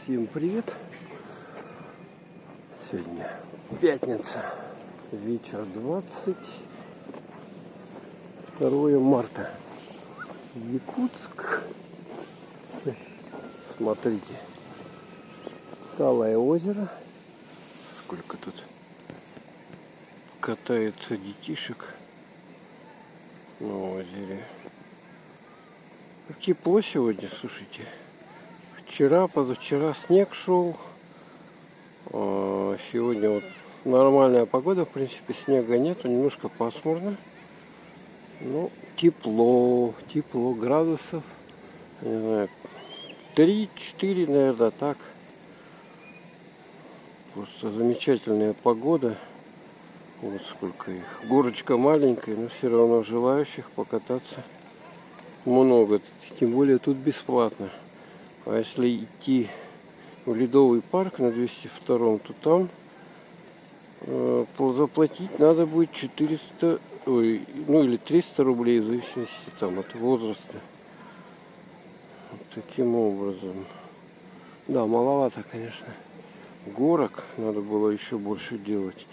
Всем привет! Сегодня пятница, вечер, 22 марта. Якутск. Смотрите, Талое озеро. Сколько тут катается детишек на озере. Тепло сегодня, слушайте. Вчера, позавчера снег шел. Сегодня вот нормальная погода, в принципе, снега нету, немножко пасмурно. Но тепло градусов, не знаю, 3-4, наверное, так. Просто замечательная погода. Вот сколько их. Горочка маленькая, но все равно желающих покататься много. Тем более тут бесплатно. А если идти в Ледовый парк на 202, то там заплатить надо будет 400, или 300 рублей, в зависимости там от возраста. Вот таким образом. Да, маловато, конечно. Горок надо было еще больше делать,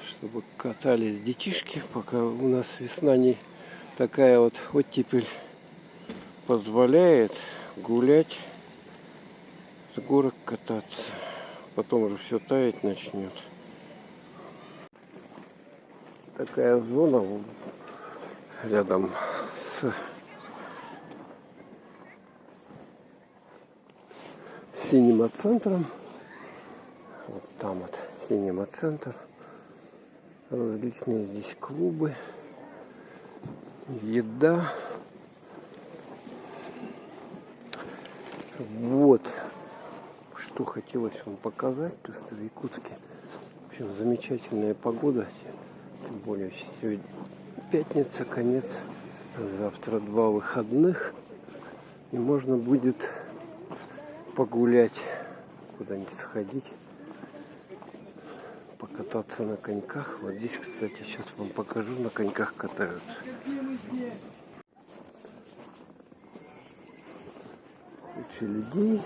чтобы катались детишки, пока у нас весна не такая вот оттепель позволяет гулять, с горок кататься. Потом уже все таять начнет. Такая зона рядом с Синема-центром. Вот там вот Синема-центр. Различные здесь клубы, еда. Вот что хотелось вам показать, то что в Якутске, в общем, замечательная погода, тем более сегодня пятница, конец, завтра 2 выходных, и можно будет погулять, куда-нибудь сходить, покататься на коньках. Вот здесь, кстати, сейчас вам покажу, на коньках катаются. Куча людей.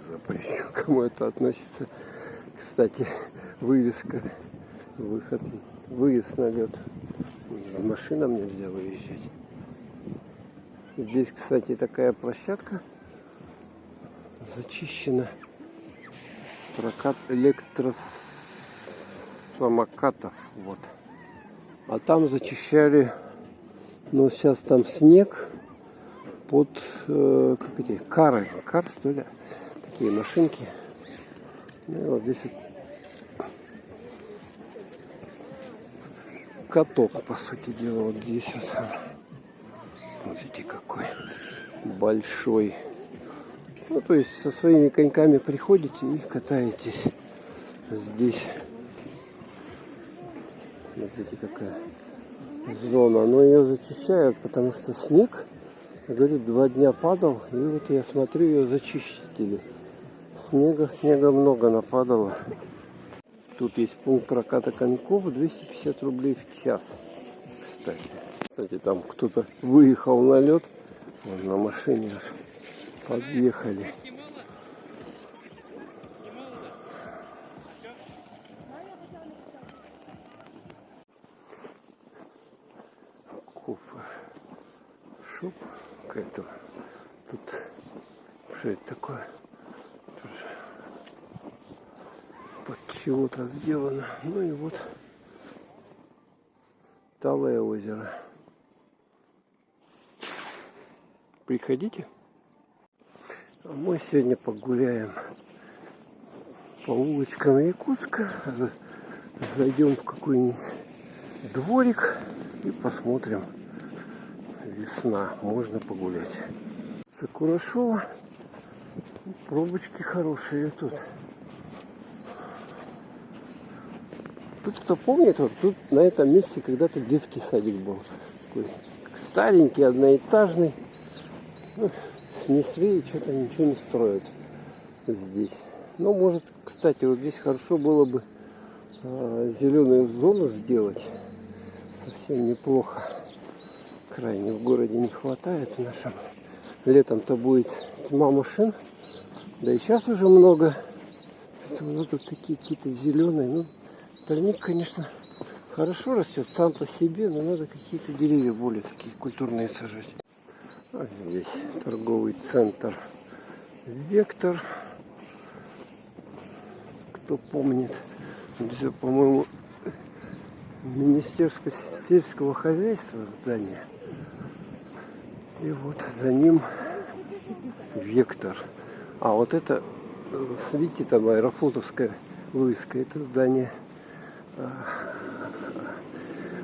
Запрещу, кому это относится. Кстати, вывеска, выезд на лед. Машинам нельзя выезжать. Здесь, кстати, такая площадка зачищена. Прокат электросамокатов. Вот. А там зачищали. Но сейчас там снег под кар, что ли, такие машинки. Ну, и вот здесь вот каток, по сути дела, вот здесь вот. Смотрите, какой большой. Ну, то есть со своими коньками приходите и катаетесь здесь. Смотрите, какая зона, но ее зачищают, потому что снег, говорит, 2 дня падал, и вот я смотрю, ее зачистили. Снега много нападало. Тут есть пункт проката коньков, 250 рублей в час. Кстати, там кто-то выехал на лед, вот на машине аж подъехали. Шоп какая-то. Тут что это такое? Тоже под чего-то сделано. Ну и вот Талое озеро. Приходите. А мы сегодня погуляем по улочкам Якутска. Зайдем в какой-нибудь дворик и посмотрим. Весна, можно погулять. Сакурашова. Пробочки хорошие тут. Тут кто помнит, вот тут на этом месте когда-то детский садик был. Такой старенький, одноэтажный. Ну, снесли и что-то ничего не строят здесь. Ну, может, кстати, вот здесь хорошо было бы зеленую зону сделать. Совсем неплохо. Крайне в городе не хватает в нашем Летом-то будет тьма машин. Да и сейчас уже много. Много такие какие-то зеленые. Ну, тальник, конечно, хорошо растет сам по себе, но надо какие-то деревья более такие культурные сажать. А здесь торговый центр «Вектор». Кто помнит, здесь, по-моему, Министерство сельского хозяйства здание. И вот за ним «Вектор». А вот это, видите, там аэрофлотовская вывеска, это здание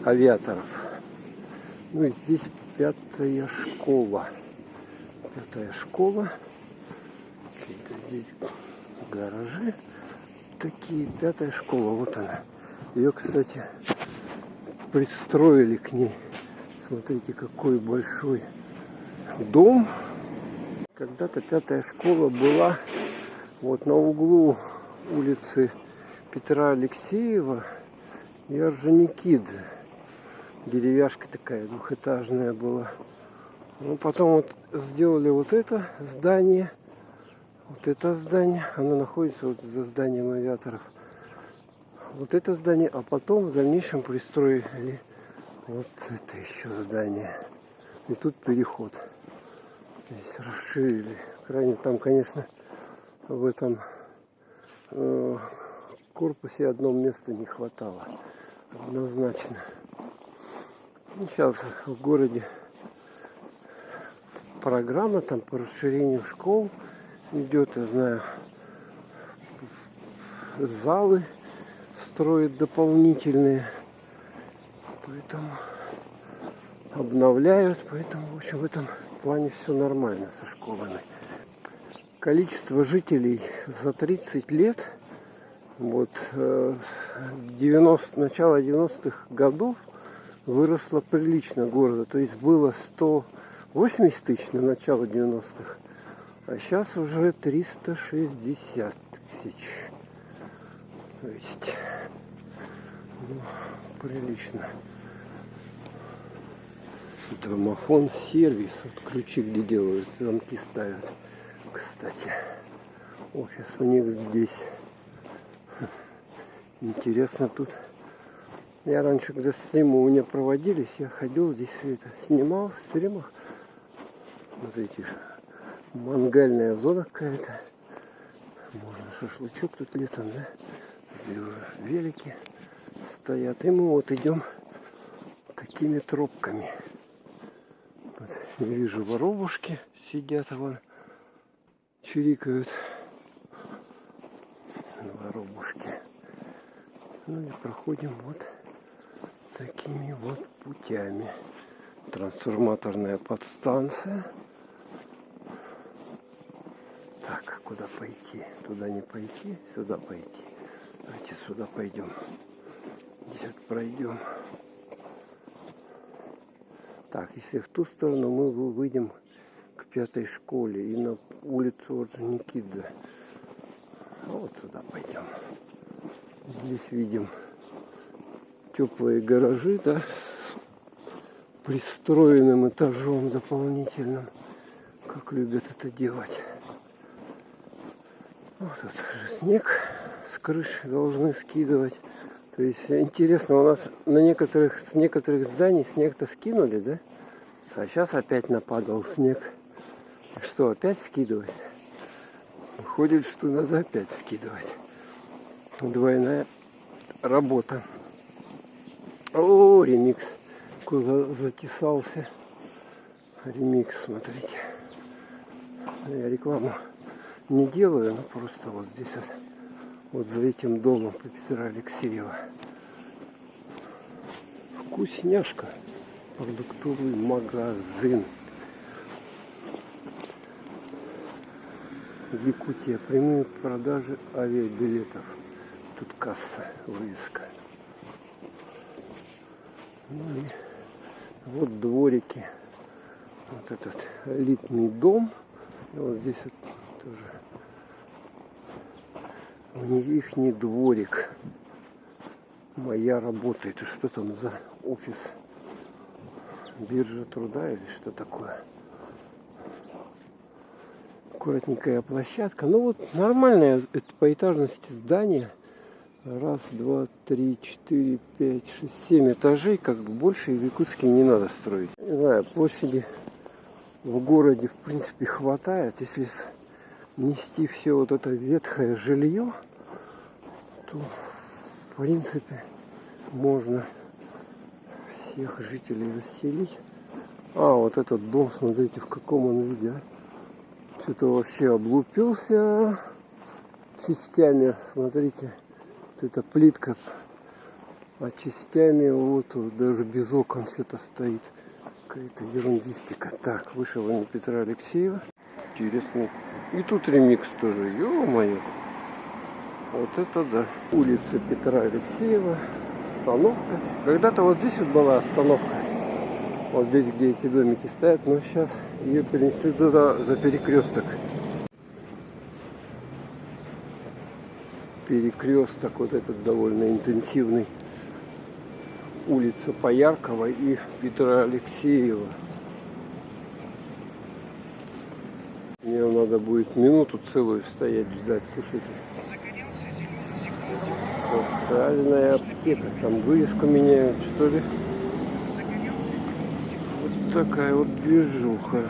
авиаторов. Ну и здесь 5-я школа. 5-я школа. Какие-то здесь гаражи такие. 5-я школа, вот она. Ее, кстати, пристроили к ней. Смотрите, какой большой дом. Когда-то 5-я школа была вот на углу улицы Петра Алексеева и Орджоникидзе. Деревяшка такая двухэтажная была. Ну, потом вот сделали вот это здание. Вот это здание. Оно находится вот за зданием авиаторов. Вот это здание. А потом в дальнейшем пристроили вот это еще здание. И тут переход. Здесь расширили. Крайне там, конечно, в этом корпусе одного места не хватало. Однозначно. Сейчас в городе программа там по расширению школ идет, я знаю, залы строят дополнительные, поэтому обновляют, поэтому, в общем, в этом плане все нормально со школами. Количество жителей за 30 лет, вот, начало 90-х годов выросло прилично города. То есть было 180 тысяч на начало 90-х, а сейчас уже 360 тысяч. То есть, ну, прилично. Домофон сервис. Вот ключи где делают, замки ставят. Кстати, офис у них здесь. Интересно тут. Я раньше, когда стримы у меня проводились, я ходил здесь все это снимал в стримах. Смотрите, мангальная зона какая-то. Можно шашлычок тут летом, да? Велики стоят. И мы вот идем такими тропками. Вот, я вижу, воробушки сидят, вон, чирикают. Воробушки. Ну и проходим вот такими вот путями. Трансформаторная подстанция. Так, куда пойти? Туда не пойти, сюда пойти. Давайте сюда пойдем. Здесь вот пройдем. Так, если в ту сторону, мы выйдем к 5-й школе и на улицу Орджоникидзе. А вот сюда пойдем. Здесь видим теплые гаражи, да, с пристроенным этажом дополнительным, как любят это делать. Вот тут же снег с крыши должны скидывать. То есть интересно, у нас с некоторых зданий снег-то скинули, да? А сейчас опять нападал снег. Что, опять скидывать? Выходит, что надо опять скидывать. Двойная работа. О, ремикс. Куда затесался. Ремикс, смотрите. Я рекламу не делаю, но просто вот здесь вот за этим домом по Петра Алексеева. Вкусняшка. Продуктовый магазин. Якутия. Прямые продажи авиабилетов. Тут касса, вывеска. Ну и вот дворики. Вот этот элитный дом. И вот здесь вот тоже у них ихний дворик. Моя работа. Это что там за офис? Биржа труда или что такое? Аккуратненькая площадка. Ну вот нормальное это по этажности здание. Раз, два, три, четыре, пять, шесть, 7 этажей. Как бы больше в Якутске не надо строить. Не знаю, площади в городе в принципе хватает. Если нести все вот это ветхое жилье, то в принципе можно всех жителей расселить. А, вот этот дом, смотрите, в каком он виде. Что-то вообще облупился частями. Смотрите, вот эта плитка. А частями вот даже без окон что-то стоит. Какая-то ерундистика. Так, вышел имя Петра Алексеева. Интересно. И тут ремикс тоже. Ё-моё. Вот это да. Улица Петра Алексеева. Остановка. Когда-то вот здесь вот была остановка. Вот здесь, где эти домики стоят. Но сейчас ее перенесли туда за перекресток. Перекресток вот этот довольно интенсивный. Улица Пояркова и Петра Алексеева. Мне надо будет минуту целую стоять, ждать. Слушайте. Социальная аптека. Там вывеску меняют, что ли? Вот такая вот движуха.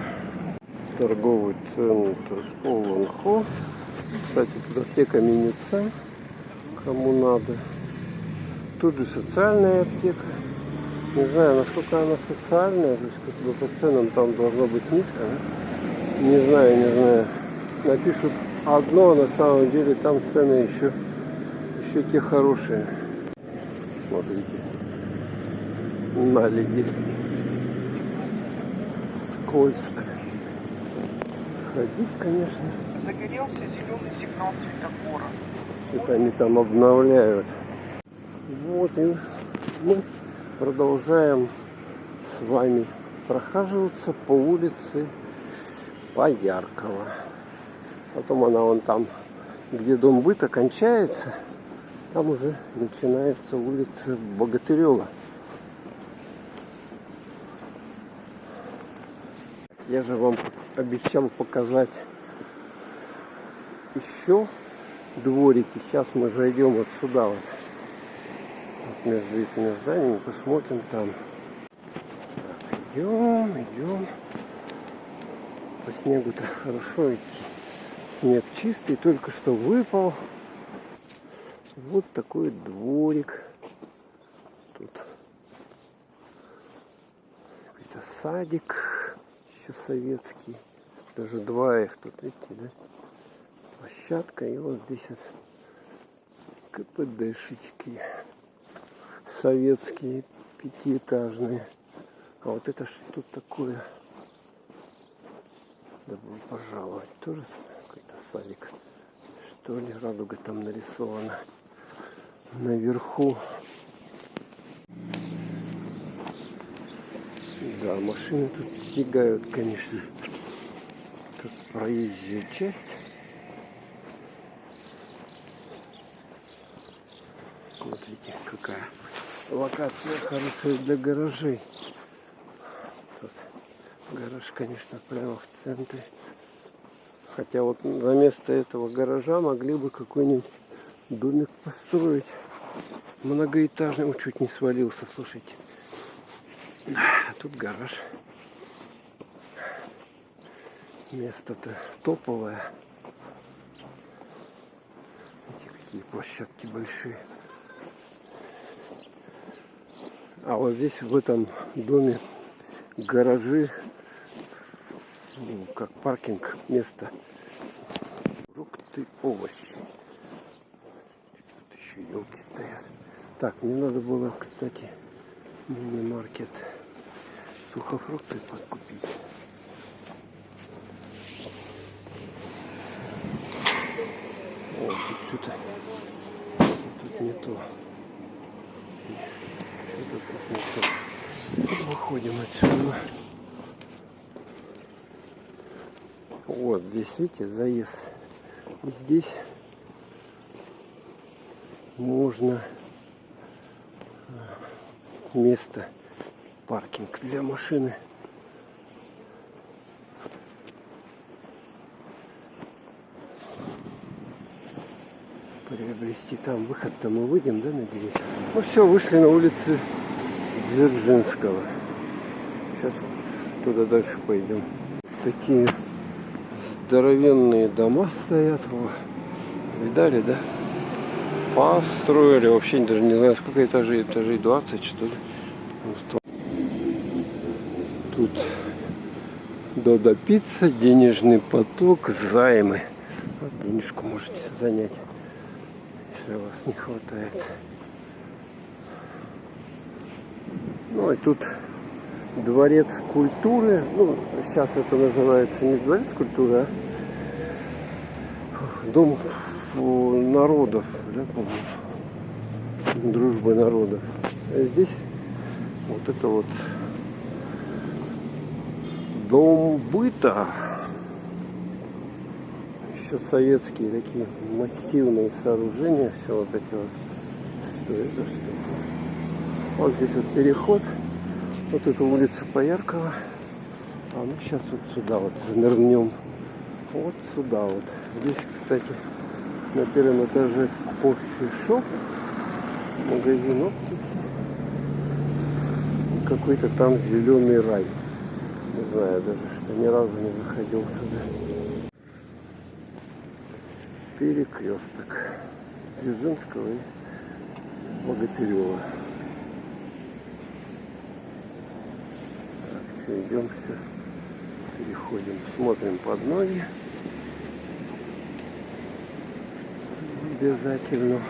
Торговый центр Олонхо. Кстати, тут аптека Миница. Кому надо. Тут же социальная аптека. Не знаю, насколько она социальная. То есть, как бы по ценам там должно быть низко. Да? Не знаю. Напишут одно, а на самом деле там цены еще те хорошие. Смотрите. Наледи. Скользко. Ходить, конечно. Загорелся зеленый сигнал светофора. Что-то они там обновляют. Вот и мы продолжаем с вами прохаживаться по улице Пояркова. Потом она вон там, где дом быта кончается, там уже начинается улица Богатырева. Я же вам обещал показать еще дворики. Сейчас мы зайдем вот сюда вот между этими зданиями, посмотрим там. Так, идем. По снегу-то хорошо идти. Снег чистый, только что выпал. Вот такой дворик. Тут какой-то садик еще советский. Даже два их тут, видите, да? Площадка. И вот здесь вот КПДшечки. Советские, пятиэтажные. А вот это что такое? Добро пожаловать. Тоже какой-то садик. Что ли, радуга там нарисована. Наверху. Да, машины тут сигают, конечно. Тут проезжая часть. Смотрите, какая локация хорошая для гаражей. Тут гараж, конечно, прямо в центре. Хотя вот за место этого гаража могли бы какой-нибудь домик построить. Многоэтажный. Он чуть не свалился, слушайте. А тут гараж. Место-то топовое. Видите, какие площадки большие. А вот здесь, в этом доме, гаражи, ну, как паркинг, место. Фрукты, овощи. Тут еще елки стоят. Так, мне надо было, кстати, мини-маркет сухофрукты подкупить. О, тут что-то тут не то. Что-то тут не то. Выходим отсюда. Вот здесь, видите, заезд. И здесь можно место, паркинг для машины. приобрести. Там выход-то мы выйдем, да, надеюсь. Ну все, вышли на улицы Дзержинского. Сейчас туда дальше пойдем. Такие здоровенные дома стоят. О, видали, да? Построили. Вообще даже не знаю, сколько этажей. Этажей 20, что ли. Тут Додо Пицца, денежный поток, займы. Вот денежку можете занять, если у вас не хватает. Ну и тут дворец культуры. Ну, сейчас это называется не дворец культуры, а дом народов, да, по-моему, дружбы народов. А здесь вот это вот дом быта. Еще советские такие массивные сооружения. Все вот эти вот. Что это, что? Вот здесь вот переход. Вот эту улицу Пояркова. А мы сейчас вот сюда вот нырнем. Вот сюда вот. Здесь, кстати, на первом этаже кофе-шоп, магазин оптики. И какой-то там зеленый рай. Не знаю даже, что ни разу не заходил сюда. Перекресток Дзержинского и Богатырева. Так, что, идем все, переходим, смотрим под ноги. Обязательно.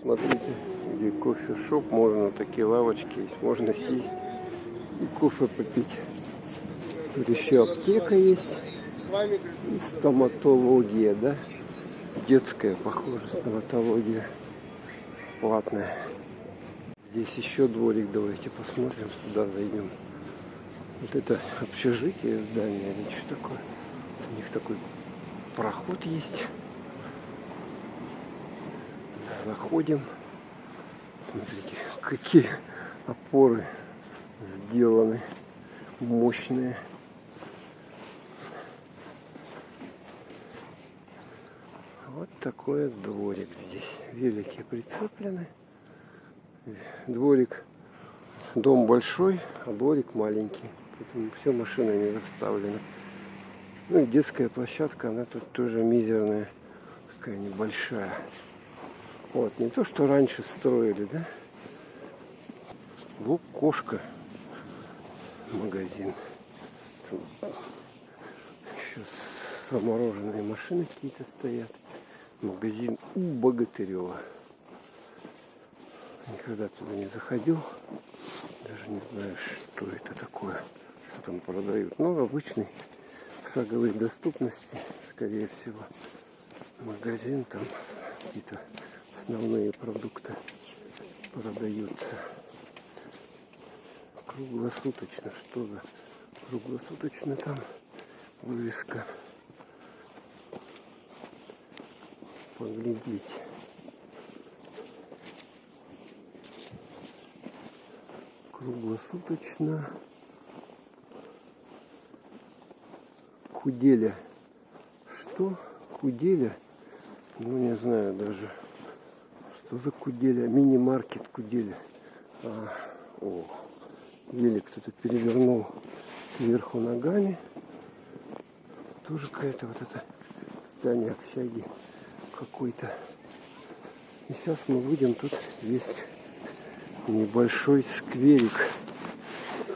Смотрите, где кофе-шоп, можно такие лавочки есть, можно сесть и кофе попить. Тут еще аптека есть и стоматология, да? Детская, похоже, стоматология платная. Здесь еще дворик, давайте посмотрим, сюда зайдем. Вот это общежитие, здание или что такое? У них такой проход есть. Заходим. Смотрите, какие опоры сделаны, мощные. Вот такой дворик здесь. Велики прицеплены. Дворик, дом большой, а дворик маленький. Поэтому все машины не расставлены. Ну и детская площадка, она тут тоже мизерная, такая небольшая. Вот, не то, что раньше строили, да? Вот кошка. Магазин. Тут еще замороженные машины какие-то стоят. Магазин у Богатырева. Никогда туда не заходил. Даже не знаю, что это такое. Что там продают. Ну, обычный шаговой доступности, скорее всего. Магазин, там какие-то основные продукты продаются. Круглосуточно, что за круглосуточно там вывеска. Поглядеть. Круглосуточно. Куделя. Что? Куделя? Ну, не знаю даже. Что за Куделя? Мини-маркет Куделя. Еле кто-то перевернул кверху ногами. Тоже какая-то вот это здание общаги какой-то. И сейчас мы выйдем, тут есть небольшой скверик.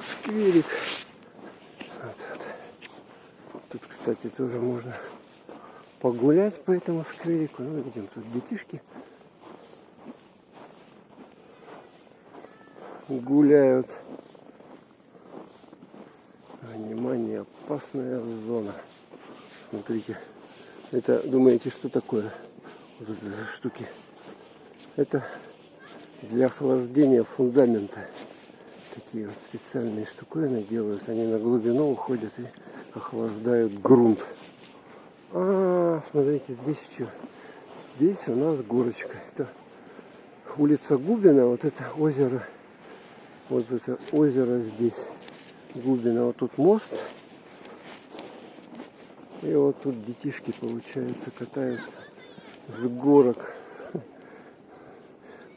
Скверик. Вот. Тут, кстати, тоже можно погулять по этому скверику. Ну, видим, тут детишки гуляют. Внимание, опасная зона. Смотрите. Это, думаете, что такое? Вот эти штуки. Это для охлаждения фундамента. Такие вот специальные штуковины делают. Они на глубину уходят и охлаждают грунт. Смотрите, здесь что? Здесь у нас горочка. Это улица Губина. Вот это озеро. Вот это озеро здесь. Губина. Вот тут мост. И вот тут детишки, получается, катаются с горок.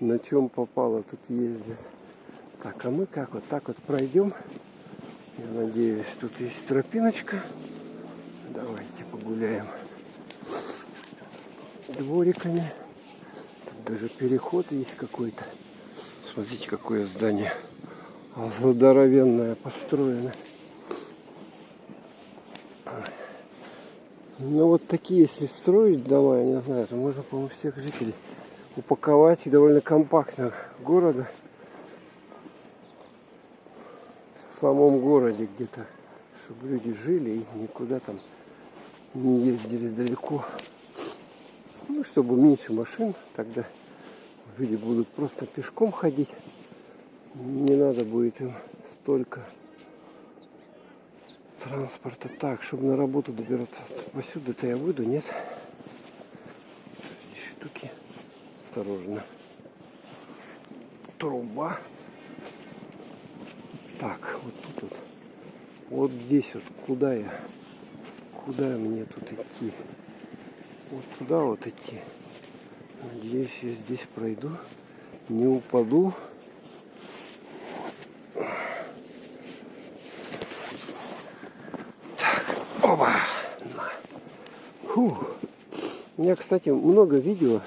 На чем попало, тут ездят. Так, а мы как вот так вот пройдем. Я надеюсь, тут есть тропиночка. Давайте погуляем двориками. Тут даже переход есть какой-то. Смотрите, какое здание здоровенное построено. Ну вот такие, если строить дома, я не знаю, то можно, по-моему, всех жителей упаковать и довольно компактно города. В самом городе где-то, чтобы люди жили и никуда там не ездили далеко. Ну, чтобы меньше машин, тогда люди будут просто пешком ходить. Не надо будет им столько транспорта. Так, чтобы на работу добираться посюда-то я выйду, нет? Здесь штуки. Осторожно. Труба. Так, вот тут вот. Вот здесь вот. Куда мне тут идти? Вот туда вот идти. Надеюсь, я здесь пройду. Не упаду. Так, оба! Фух. У меня, кстати, много видео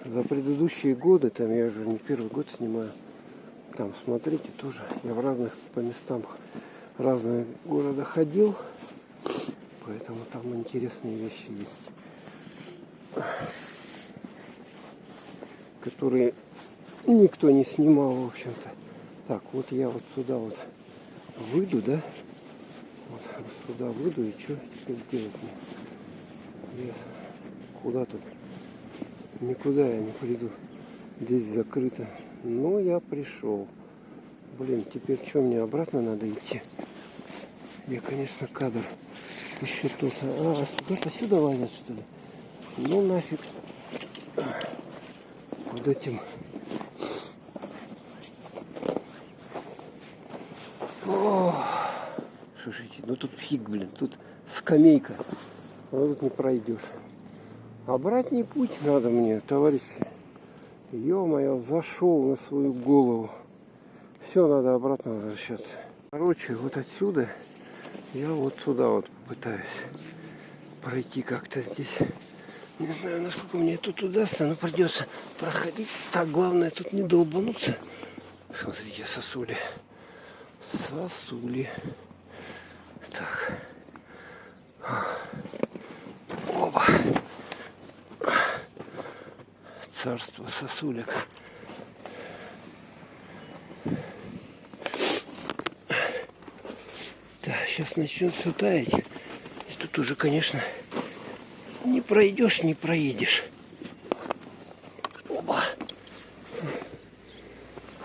за предыдущие годы. Там я уже не первый год снимаю. Там, смотрите, тоже. Я в разных по местам разных города ходил. Поэтому там интересные вещи есть, которые никто не снимал, в общем-то. Так, вот я вот сюда вот выйду, да? Вот сюда выйду, и что теперь делать мне? Нет. Куда тут? Никуда я не приду. Здесь закрыто. Ну, я пришел. Блин, теперь что, мне обратно надо идти? Я, конечно, кадр еще тут. А, сюда лазят, что ли? Ну, нафиг. Под этим. О, слушайте, ну тут фиг, блин. Тут скамейка. А тут не пройдешь. Обратный путь надо мне, товарищи. Ё-моё, зашел на свою голову. Все, надо обратно возвращаться. Короче, вот отсюда я вот сюда вот пытаюсь пройти как-то здесь. Не знаю, насколько мне тут удастся, но придется проходить. Так, главное тут не долбануться. Смотрите, сосули. Сосули. Так. Оба. Царство сосулек. Да, сейчас начнет все таять. И тут уже, конечно, не пройдешь, не проедешь. Оба.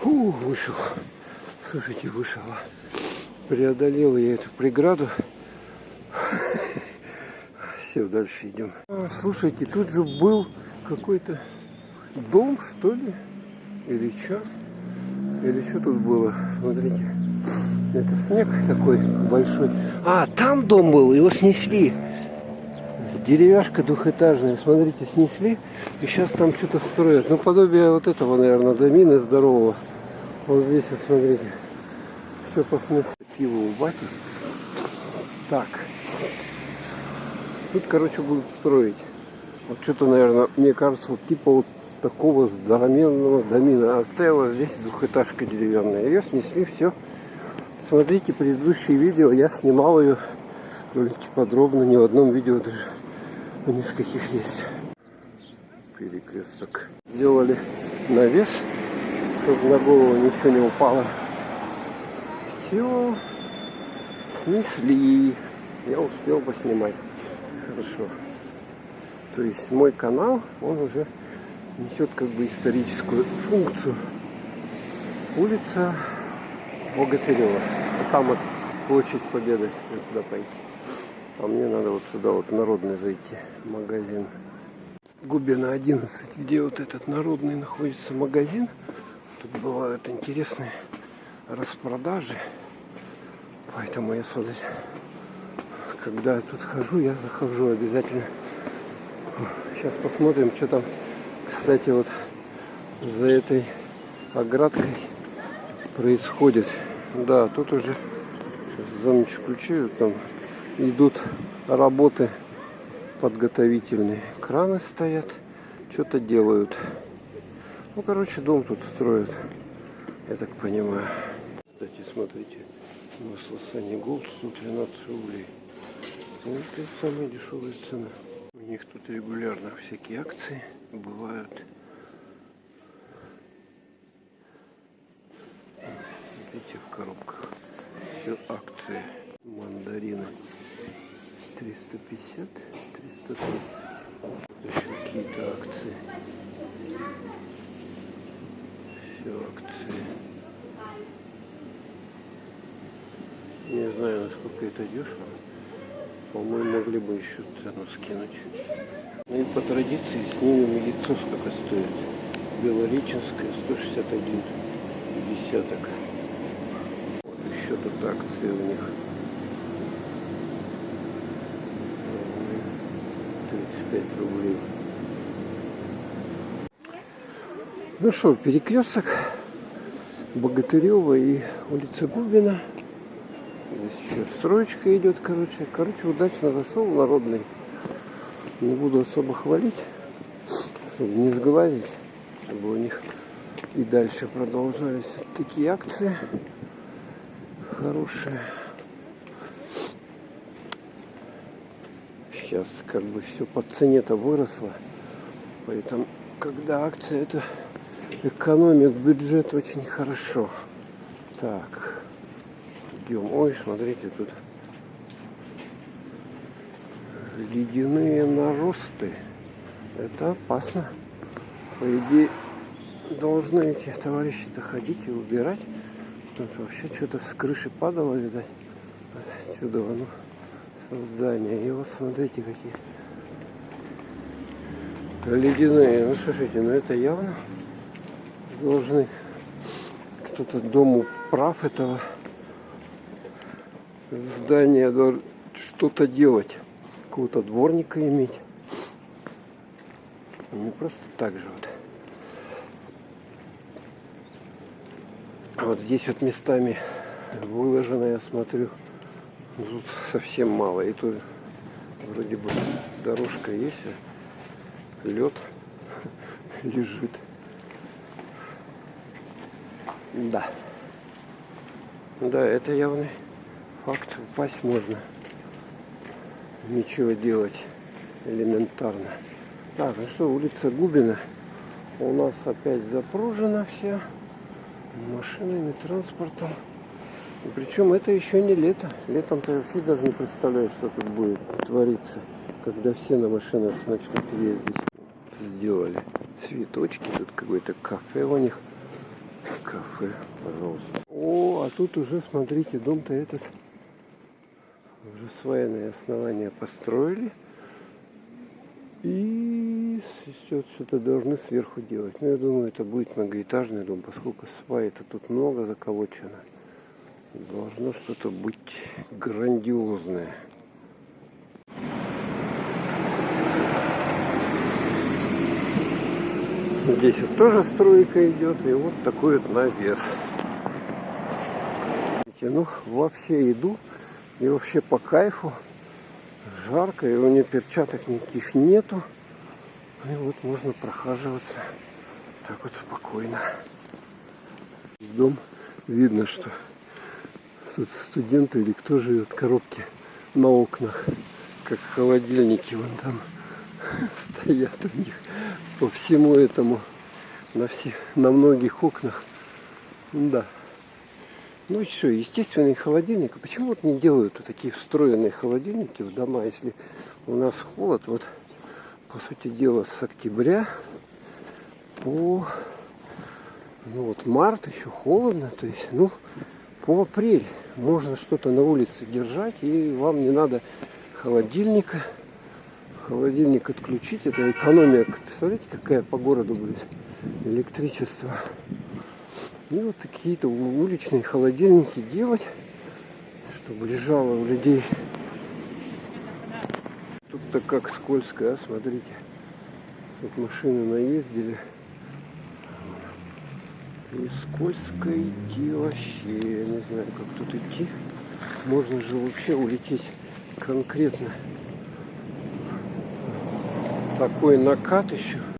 Вышел. Слушайте, вышел. Преодолел я эту преграду. Все, дальше идем. Слушайте, тут же был какой-то дом, что ли? Или что? Или что тут было? Смотрите. Это снег такой большой. А, там дом был, его снесли. Деревяшка двухэтажная. Смотрите, снесли. И сейчас там что-то строят. Ну, подобие вот этого, наверное, домина здорового. Вот здесь вот, смотрите. Все поснесли. Пиво у бати. Так. Тут, короче, будут строить. Вот что-то, наверное, мне кажется, вот типа вот такого здоровенного домина. А стояла здесь двухэтажка деревянная. Ее снесли, все. Смотрите предыдущие видео, я снимал ее довольно-таки подробно, ни в одном видео даже, в нескольких есть. Перекресток. Сделали навес, чтобы на голову ничего не упало. Все снесли. Я успел поснимать. Хорошо. То есть мой канал, он уже несет как бы историческую функцию. Улица Богатырева. А там вот площадь Победы, если туда пойти. А мне надо вот сюда вот Народный зайти, магазин. Губина 11, где вот этот Народный находится магазин. Тут бывают интересные распродажи. Поэтому я сюда когда я тут хожу, я захожу обязательно. Сейчас посмотрим, что там, кстати, вот за этой оградкой происходит. Да, тут уже за ночь включают, там идут работы подготовительные. Краны стоят, что-то делают. Ну, короче, дом тут строят, я так понимаю. Кстати, смотрите, масло Sunny Gold 113 рублей. Ну, это самая дешевая цена. У них тут регулярно всякие акции бывают. Видите, в коробках все акции. Мандарины 350, 330. Еще какие-то акции. Все акции. Не знаю, насколько это дешево. По-моему, могли бы еще цену скинуть. Ну и по традиции снимем яйцо, сколько стоит. Белореченское 161 десяток. Вот еще тут акции у них. 35 рублей. Ну что, перекресток Богатырева и улица Губина. Здесь еще строечка идет, короче. Удачно зашел народный. Не буду особо хвалить, чтобы не сглазить, чтобы у них и дальше продолжались вот такие акции хорошие. Сейчас как бы все по цене-то выросло. Поэтому, когда акция, это экономит бюджет очень хорошо. Так. Идем. Ой, смотрите, тут ледяные наросты. Это опасно. По идее, должны эти товарищи-то ходить и убирать. Тут вообще что-то с крыши падало, видать. Отсюда, ну, создание. И вот смотрите, какие ледяные. Ну, слушайте, ну это явно должны кто-то дому прав этого здания что-то делать, какого-то дворника иметь, не просто так же вот здесь вот местами выложено, я смотрю, тут совсем мало, и тут вроде бы дорожка есть, а лед лежит. Да, это явный факт, упасть можно. Ничего делать элементарно. Так, ну что, улица Губина у нас опять запружена вся машинами, транспортом. И причем это еще не лето. Летом-то я вообще даже не представляю, что тут будет твориться, когда все на машинах начнут ездить. Сделали цветочки, тут какое-то кафе у них. Кафе, пожалуйста. О, а тут уже, смотрите, дом-то этот уже свайные основания построили. И все что-то должны сверху делать. Но я думаю, это будет многоэтажный дом, поскольку сваи-то тут много заколочено. Должно что-то быть грандиозное. Здесь вот тоже стройка идет, и вот такой вот навес. Ну, вообще иду, и вообще по кайфу. Жарко, и у меня перчаток никаких нету. И вот можно прохаживаться так вот спокойно. Дом видно, что тут студенты или кто живет, коробки на окнах, как холодильники вон там стоят у них по всему этому, на многих окнах. Да. Ну и все, естественный холодильник. Почему вот не делают вот такие встроенные холодильники в дома, если у нас холод, вот по сути дела с октября по март еще холодно, то есть по апрель можно что-то на улице держать, и вам не надо холодильника. Холодильник отключить, это экономия. Представляете, какая по городу будет электричество. И вот какие-то уличные холодильники делать, чтобы лежало у людей Тут-то как скользко, а, смотрите. Тут машины наездили. И скользко идти вообще. Я не знаю, как тут идти. Можно же вообще улететь конкретно. Такой накат еще.